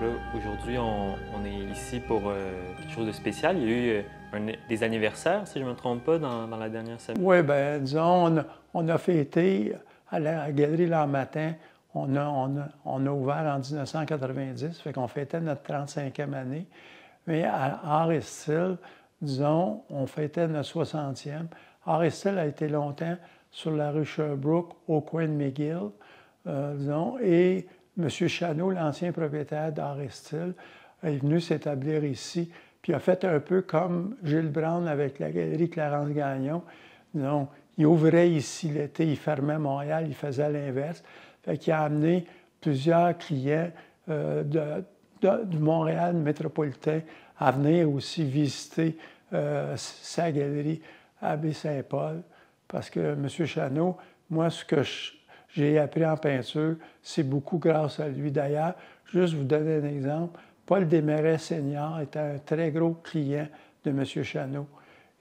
là, aujourd'hui, on est ici pour quelque chose de spécial. Il y a eu des anniversaires, si je ne me trompe pas, dans la dernière semaine. Oui, bien, disons, on a fêté à la Galerie L'Art Matin. On a ouvert en 1990, fait qu'on fêtait notre 35e année. Mais à Art et Style, disons, on fêtait notre 60e. Art et Style a été longtemps sur la rue Sherbrooke, au coin de McGill, disons, et M. Chano, l'ancien propriétaire d'Art et Style, est venu s'établir ici, puis a fait un peu comme Gilles Brown avec la Galerie Clarence Gagnon. Disons, il ouvrait ici l'été, il fermait Montréal, il faisait l'inverse. Fait qu'il a amené plusieurs clients du Montréal métropolitain à venir aussi visiter sa galerie à Baie-Saint-Paul. Parce que M. Chano, moi, ce que j'ai appris en peinture, c'est beaucoup grâce à lui. D'ailleurs, juste vous donner un exemple, Paul Desmarais Senior était un très gros client de M. Chano.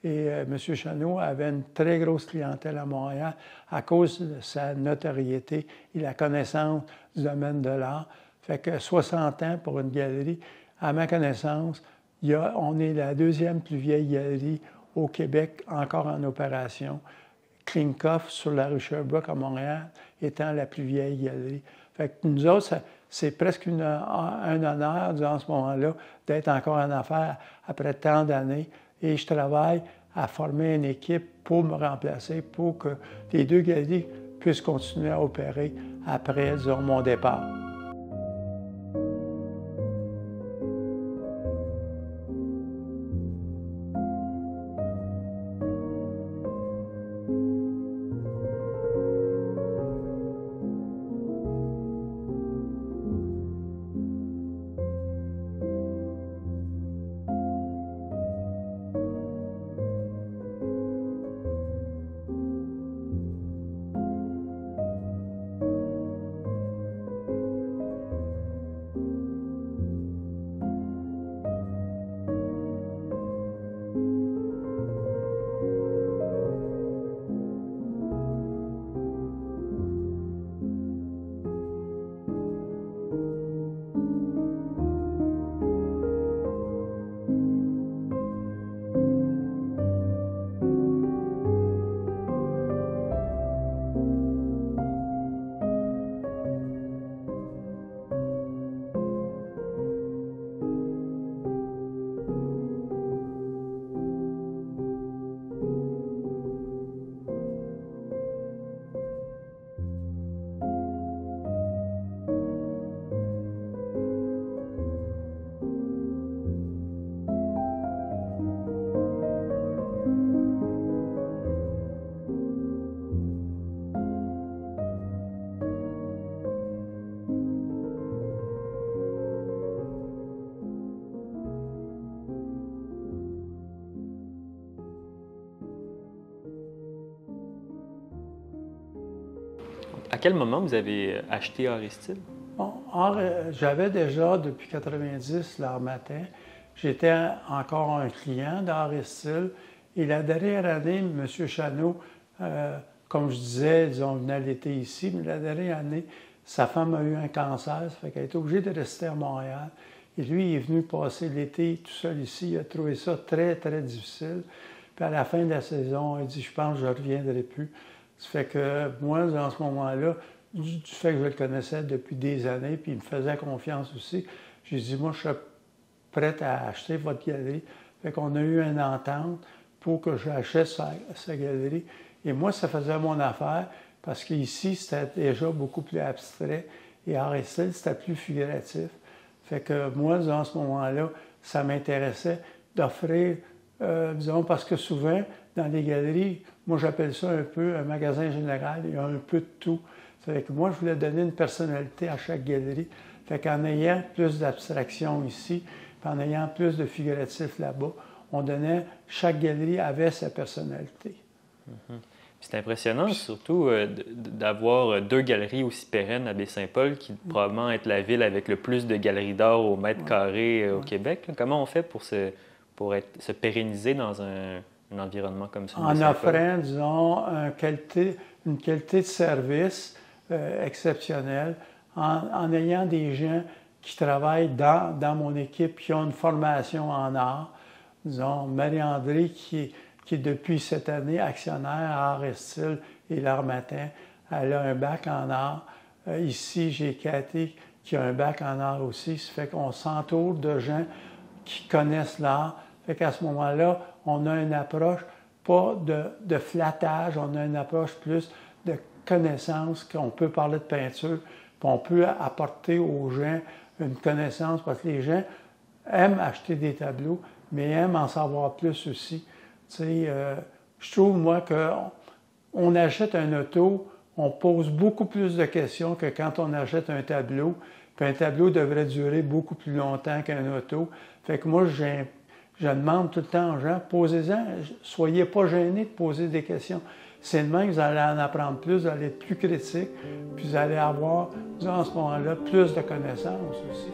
Et M. Chano avait une très grosse clientèle à Montréal à cause de sa notoriété et la connaissance du domaine de l'art. Fait que 60 ans pour une galerie, à ma connaissance, on est la deuxième plus vieille galerie au Québec encore en opération. Klinkoff, sur la rue Sherbrooke à Montréal, étant la plus vieille galerie. Fait que nous autres, c'est presque un honneur, dans ce moment-là, d'être encore en affaires après tant d'années. Et je travaille à former une équipe pour me remplacer, pour que les deux galeries puissent continuer à opérer après, disons, mon départ. À quel moment vous avez acheté Art et Style? Bon, j'avais déjà, depuis 90, l'Art Matin. J'étais encore un client d'Art et Style. Et la dernière année, M. Chano, comme je disais, disons, on venait l'été ici, mais la dernière année, sa femme a eu un cancer, ça fait qu'elle a été obligée de rester à Montréal. Et lui, il est venu passer l'été tout seul ici. Il a trouvé ça très, très difficile. Puis à la fin de la saison, il dit « Je pense que je ne reviendrai plus ». Ça fait que moi, dans ce moment-là, du fait que je le connaissais depuis des années, puis il me faisait confiance aussi, j'ai dit, moi, je suis prêt à acheter votre galerie. Fait qu'on a eu une entente pour que j'achète sa galerie. Et moi, ça faisait mon affaire, parce qu'ici, c'était déjà beaucoup plus abstrait, et Art et Style, c'était plus figuratif. Fait que moi, dans ce moment-là, ça m'intéressait d'offrir, disons, parce que souvent, dans les galeries, moi, j'appelle ça un peu un magasin général. Il y a un peu de tout. Ça fait que moi, je voulais donner une personnalité à chaque galerie. Fait qu'en ayant plus d'abstraction ici, puis en ayant plus de figuratif là-bas, chaque galerie avait sa personnalité. Mm-hmm. C'est impressionnant, surtout, d'avoir deux galeries aussi pérennes à Baie-Saint-Paul, qui probablement est la ville avec le plus de galeries d'art au mètre carré au Québec. Comment on fait pour se pérenniser dans un environnement comme ça? En offrant, disons, une qualité de service exceptionnelle, en ayant des gens qui travaillent dans mon équipe, qui ont une formation en art. Disons, Marie-André, qui est depuis cette année actionnaire à Art et Style et l'Harmattan. Elle a un bac en art. Ici, j'ai Cathy qui a un bac en art aussi. Ça fait qu'on s'entoure de gens qui connaissent l'art. Ça fait qu'à ce moment-là, on a une approche pas de flattage, on a une approche plus de connaissance, qu'on peut parler de peinture, puis on peut apporter aux gens une connaissance, parce que les gens aiment acheter des tableaux, mais aiment en savoir plus aussi. Tu sais, je trouve, moi, qu'on achète un auto, on pose beaucoup plus de questions que quand on achète un tableau, puis un tableau devrait durer beaucoup plus longtemps qu'un auto. Fait que moi, je demande tout le temps aux gens, posez-en, soyez pas gênés de poser des questions. C'est de même que vous allez en apprendre plus, vous allez être plus critique, puis vous allez avoir, à ce moment-là, plus de connaissances aussi.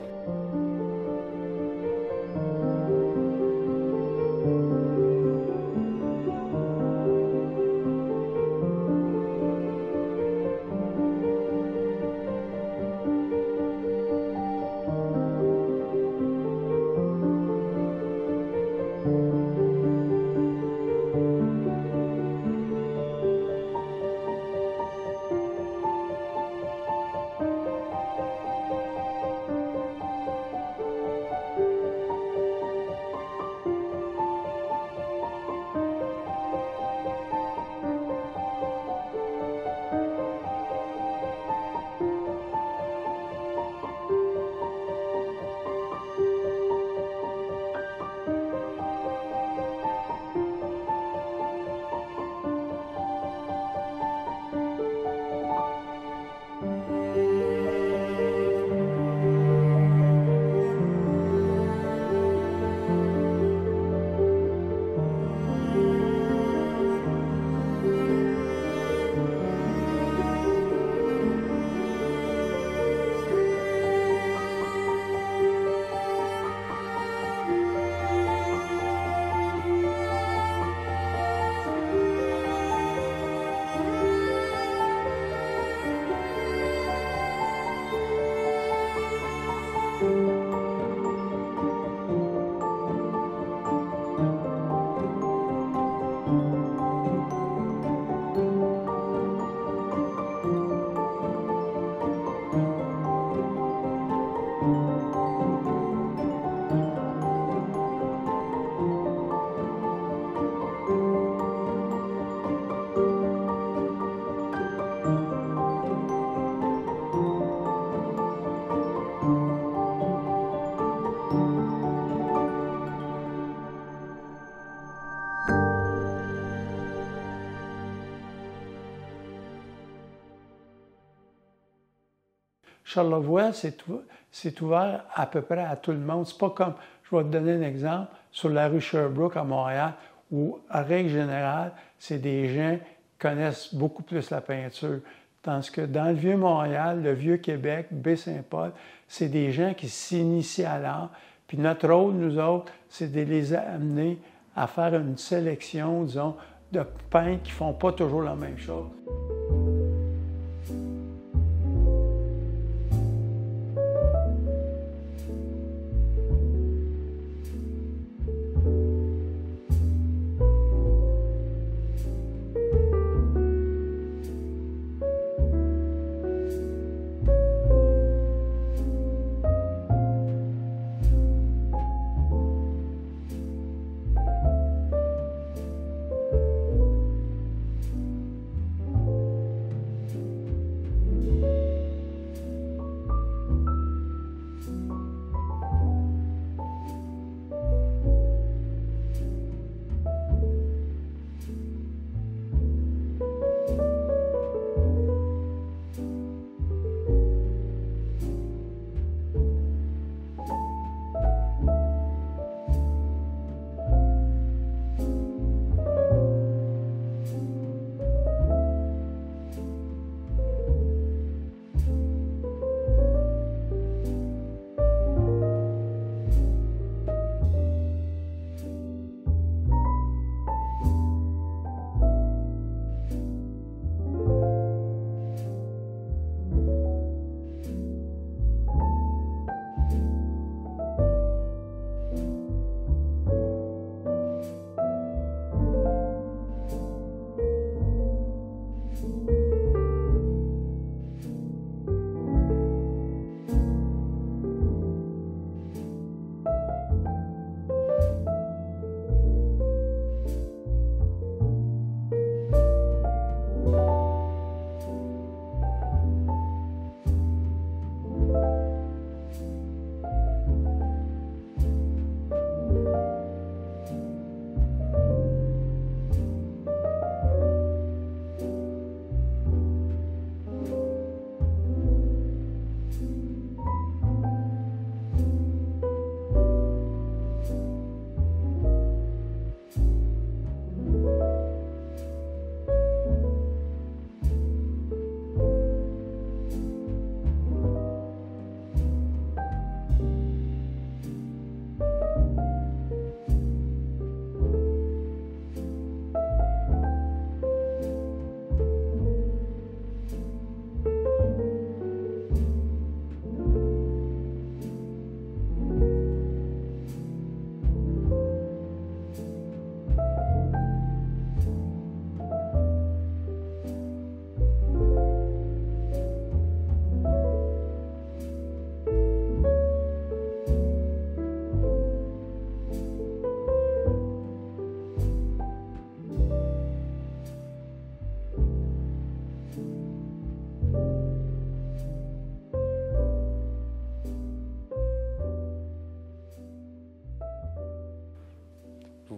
Charlevoix, c'est ouvert à peu près à tout le monde. C'est pas comme, je vais te donner un exemple, sur la rue Sherbrooke à Montréal, où, en règle générale, c'est des gens qui connaissent beaucoup plus la peinture. Tandis que dans le Vieux-Montréal, le Vieux-Québec, Baie-Saint-Paul, c'est des gens qui s'initient à l'art. Puis notre rôle, nous autres, c'est de les amener à faire une sélection, disons, de peintres qui ne font pas toujours la même chose.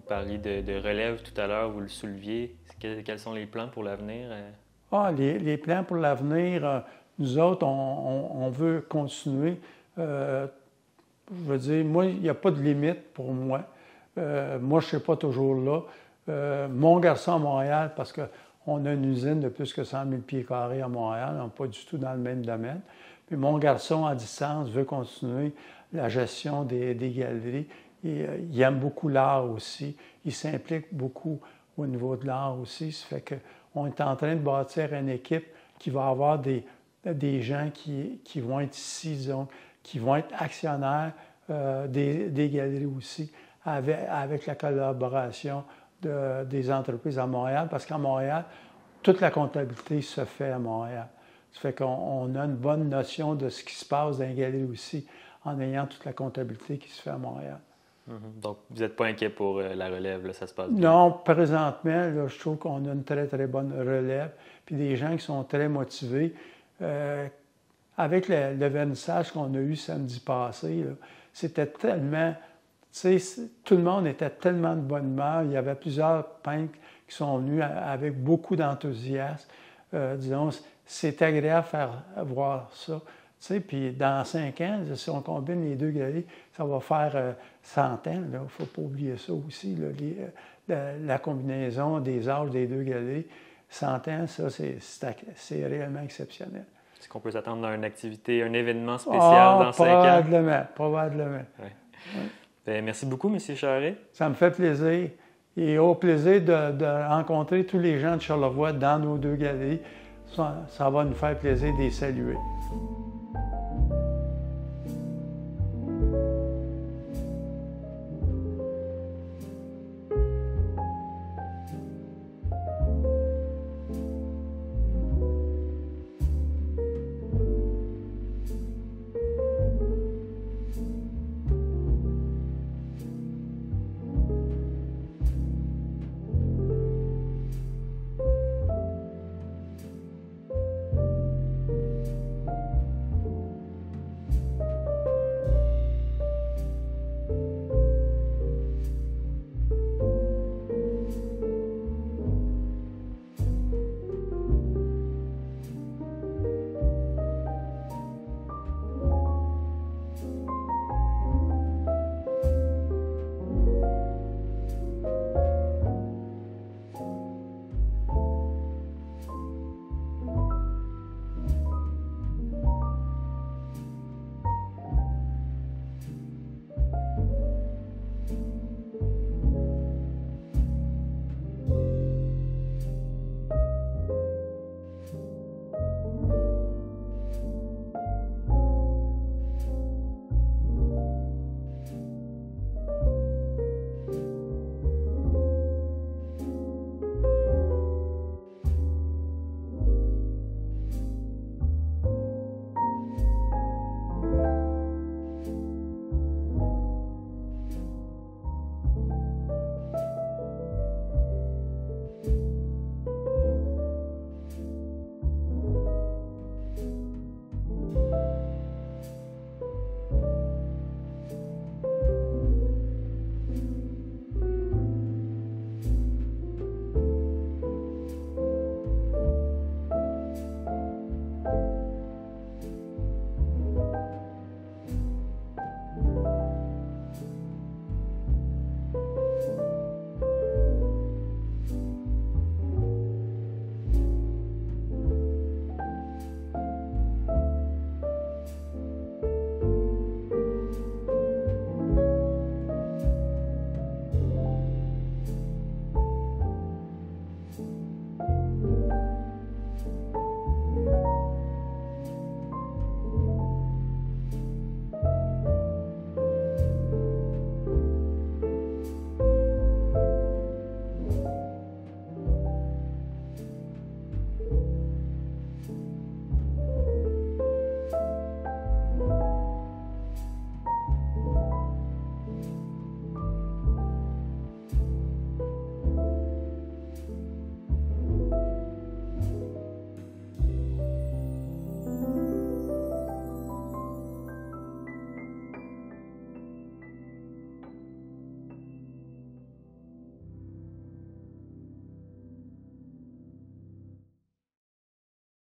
parliez de relève tout à l'heure, vous le souleviez. Quels sont les plans pour l'avenir? Les plans pour l'avenir, nous autres, on veut continuer. Je veux dire, moi, il n'y a pas de limite pour moi. Moi, je ne serai pas toujours là. Mon garçon à Montréal, parce qu'on a une usine de plus que 100 000 pieds carrés à Montréal, on n'est pas du tout dans le même domaine. Puis mon garçon, à distance, veut continuer la gestion des galeries. Il aime beaucoup l'art aussi. Il s'implique beaucoup au niveau de l'art aussi. Ça fait qu'on est en train de bâtir une équipe qui va avoir des gens qui vont être ici, disons, qui vont être actionnaires des galeries aussi, avec la collaboration des entreprises à Montréal, parce qu'à Montréal, toute la comptabilité se fait à Montréal. Ça fait qu'on a une bonne notion de ce qui se passe dans les galeries aussi, en ayant toute la comptabilité qui se fait à Montréal. Donc, vous n'êtes pas inquiet pour la relève, là, ça se passe bien? Non, présentement, là, je trouve qu'on a une très, très bonne relève, puis des gens qui sont très motivés. Avec le vernissage qu'on a eu samedi passé, c'était tellement... Tu sais, tout le monde était tellement de bonne humeur. Il y avait plusieurs peintres qui sont venus avec beaucoup d'enthousiasme. Disons, c'est agréable de voir ça. Tu sais, puis dans 5 ans, si on combine les deux galeries, ça va faire 100 ans. Il ne faut pas oublier ça aussi, là, la combinaison des âges des deux galeries. 100 ans, ça, c'est réellement exceptionnel. Est-ce qu'on peut s'attendre à une activité, un événement spécial dans 5 ans? Probablement. Ouais. Ouais. Bien, merci beaucoup, M. Charret. Ça me fait plaisir. Et au plaisir de rencontrer tous les gens de Charlevoix dans nos deux galeries. Ça va nous faire plaisir de les saluer.